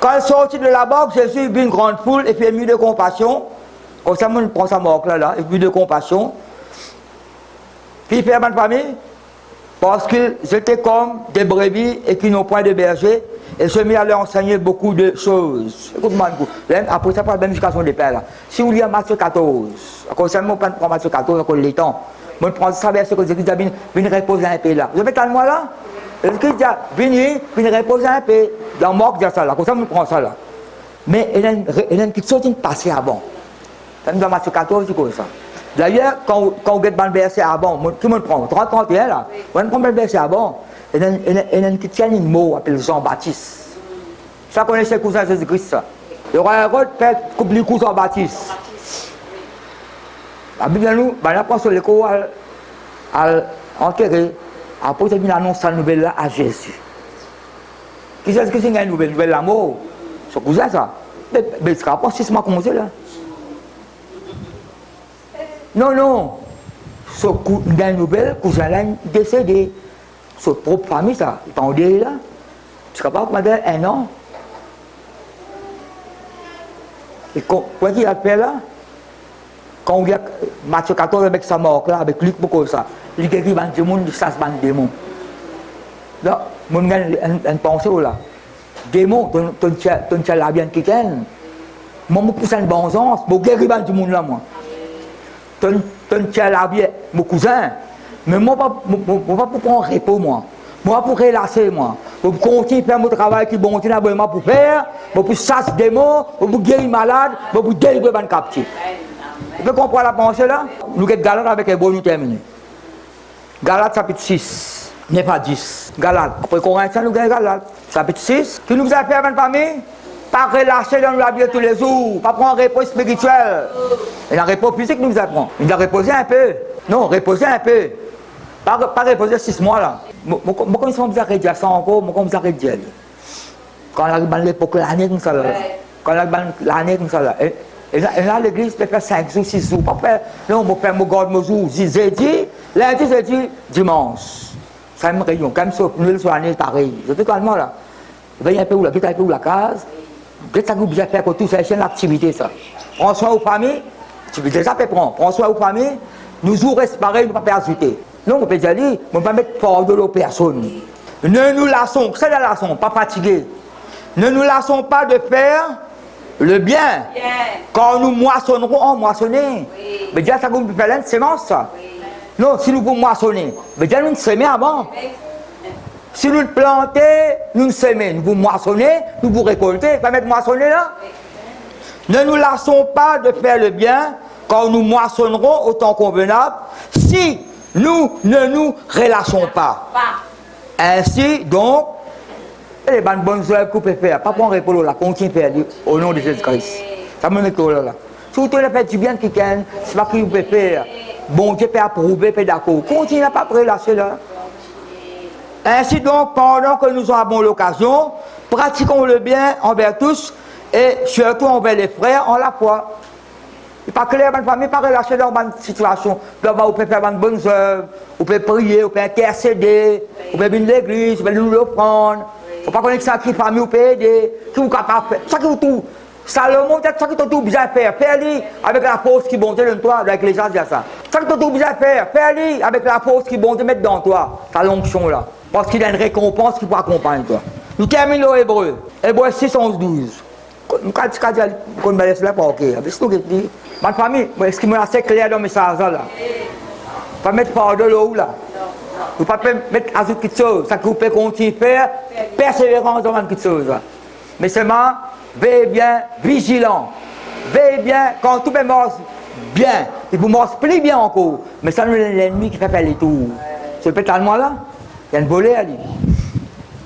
[SPEAKER 1] Quand il sortit de la barque, Jésus vit une grande foule et fait mieux de compassion. Comme ça, on prend sa marque là, et puis de compassion. Puis il fait ma famille, parce qu'ils étaient comme des brebis et qui n'ont point de berger, et se mit à leur enseigner beaucoup de choses. Écoute-moi, après ça, pas la bénédiction des pères. Si vous lisez Matthieu 14, comme ça, on prend Matthieu 14, on les temps. On prend ça, verset que Jésus dit, venez reposer un peu là. Vous avez tant de moi là? Jésus dit, venez reposer un peu. Dans Marc, il dit ça là, comme ça, on prend ça là. Mais il y a une petite chose qui passe avant. Dans Matthieu 14, c'est comme ça. D'ailleurs, quand vous êtes dans le verset avant, tout le monde prend 30-31 là, on prend le verset avant, il y a une petite mot appelé Jean-Baptiste. Ça connaissez le cousin de Jésus-Christ, ça. Le roi Hérode fait couper le cousin Jean-Baptiste. La Bible nous, on apprend sur l'écho à enterrer, après il annonce sa nouvelle là à Jésus. Qui sait ce que c'est une nouvelle la mort? C'est cousin ça. Mais c'est pas 6 mois commencé là. Non. Ce une nouvelle, cousin là décédé. Sa propre famille, ça. Il est en délai là. C'est capable de dire 1 an. Et quoi qu'il a fait là? Quand on regarde Matthieu 14 avec sa mort là, avec Luc, beaucoup ça. Il guérit des démons, il chasse des démons. Donc, Mon une pensée là. Démon, ton la bien qui t'aime. Moi, je pousse un bon sens, je guéris du monde là, moi. Ton la bien, mon cousin. Mais moi, je ne vais pas prendre repos, moi. Moi, pour relâcher, moi. Pour continuer à faire mon travail qui est bon, pour faire, pour chasser des démons, pour guérir malade, pour délivrer les captifs. Vous comprenez la pensée là? Nous sommes Galates avec un bon nous terminé. Galates chapitre 6, n'est pas 10. Galates. Après Corinthiens, nous avons Galates. Chapitre 6. Qui nous a fait avec famille? Pas relâcher dans la vie tous les jours. Pas prendre un repos spirituel. Et un repos physique nous apprend. Il doit reposer un peu. Non, reposer un peu. Pas reposer 6 mois là. Moi, comme ça, on vous a réduit ça encore, moi, comme ça, réduit. Quand on a l'époque, l'année comme ça là. Quand on a l'année comme ça là. Et là, l'église peut faire 5 jours, 6 jours. Pas faire, non, on peut faire mon garde, mon jour, jeudi, lundi, jeudi, dimanche. Ça me réunion. Comme ça, nous, sur l'année, pareil. C'est tout calmement là. Veillez un peu où la vie, un peu où la case. Qu'est-ce que vous bien faire pour tout ça, c'est une activité ça. Prends soin aux familles, tu peux déjà faire prendre. Prends soin aux familles, nous jours pareil, nous ne pas ajouter. Non, on peut dire, on ne peut pas mettre fort de l'eau personne. Ne nous lassons, c'est la lassons, pas fatigués. Ne nous lassons pas de faire le bien. Quand nous moissonnerons, on moissonner. Mais déjà, ça vous fait une sémence, ça. Non, si nous pouvons moissonner, mais déjà, nous nous semons avant. Si nous le plantons, nous le semons. Nous vous moissonnez, nous vous récoltez. Pas mettre moissonner là. Ne nous lassons pas de faire le bien quand nous moissonnerons au temps convenable, si nous ne nous relâchons pas. Ainsi, donc, les bonnes œuvres que vous pouvez faire, pas prendre repos là, continuez à faire au nom de Jésus-Christ. Ça me met là. Surtout le fait du bien qui gagne, c'est pas ce que vous pouvez faire. Bon Dieu peut approuver, peut d'accord. Continuez à ne pas relâcher là. Ainsi donc, pendant que nous en avons l'occasion, pratiquons le bien envers tous et surtout envers les frères en la foi. Il n'est pas clair, bonne famille, pas relâcher dans une situation. Vous pouvez faire de bonnes œuvres, vous pouvez prier, vous pouvez intercéder, vous pouvez venir à l'église, vous pouvez nous le prendre. Il ne faut pas connaître ça qui est famille, vous pouvez aider. Qui vous capable de faire. Ça qui vous tout. Salomon, ça qui tout bien faire. Fais-le avec la force qui monte dans toi, avec les gens, il y a ça. Ça qui tout bien faire. Fais-le avec la force qui monte mettre dans toi, ta l'onction là. Parce qu'il y a une récompense qui peut accompagner toi. Nous terminons l'Hébreu. Hébreu 6, 11, 12. Nous avons dit là, pas ok. Ma famille, est-ce qu'il me assez clair dans le message là? Pas mettre par de l'eau là. Vous ne pouvez pas mettre à quelque chose. Ça que vous pouvez continuer à faire, persévérance dans quelque chose. Mais seulement, veillez bien, vigilant. Veillez bien, quand tout est mort bien, il vous mord plus bien encore. Mais ça, c'est l'ennemi qui fait faire les tours. Ce pétalement là, il y a une volée à lui.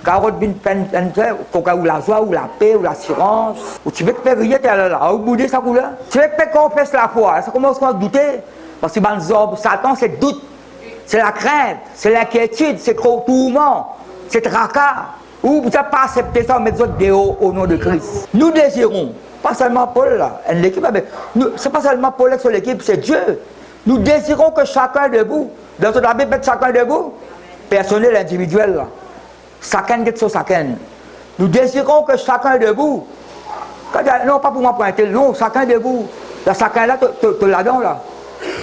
[SPEAKER 1] Carotte bin ou la joie, ou la paix, ou l'assurance. Ou tu veux que faire rire, tu es là, au bout de ça, là. Tu veux que qu'on fasse la foi, ça commence à douter. Parce que Satan, c'est le doute, c'est la crainte, c'est l'inquiétude, c'est trop tourment, c'est tracas. Ou vous n'avez pas accepté ça, mais vous êtes dehors au nom de Christ. Nous désirons, pas seulement Paul là, l'équipe, c'est pas seulement Paul sur l'équipe, c'est Dieu. Nous désirons que chacun de vous, dans notre Bible, mettre chacun de vous, personnel, individuel là. Chacun de sur chacun. Nous désirons que chacun de vous, non pas pour moi pointer, non, chacun de vous, là, chacun là, tu là-dedans là.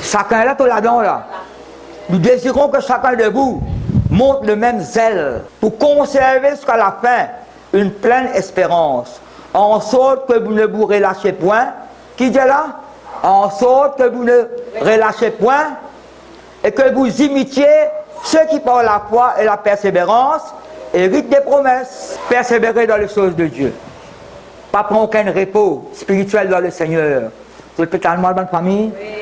[SPEAKER 1] Chacun là, tu là-dedans là. Nous désirons que chacun de vous montre le même zèle pour conserver jusqu'à la fin une pleine espérance, en sorte que vous ne vous relâchez point. Qui dit là? En sorte que vous ne relâchez point et que vous imitiez ceux qui par la foi et la persévérance héritent des promesses. Persévérer dans les choses de Dieu. Pas prendre aucun repos spirituel dans le Seigneur. Vous êtes totalement dans votre famille? Oui.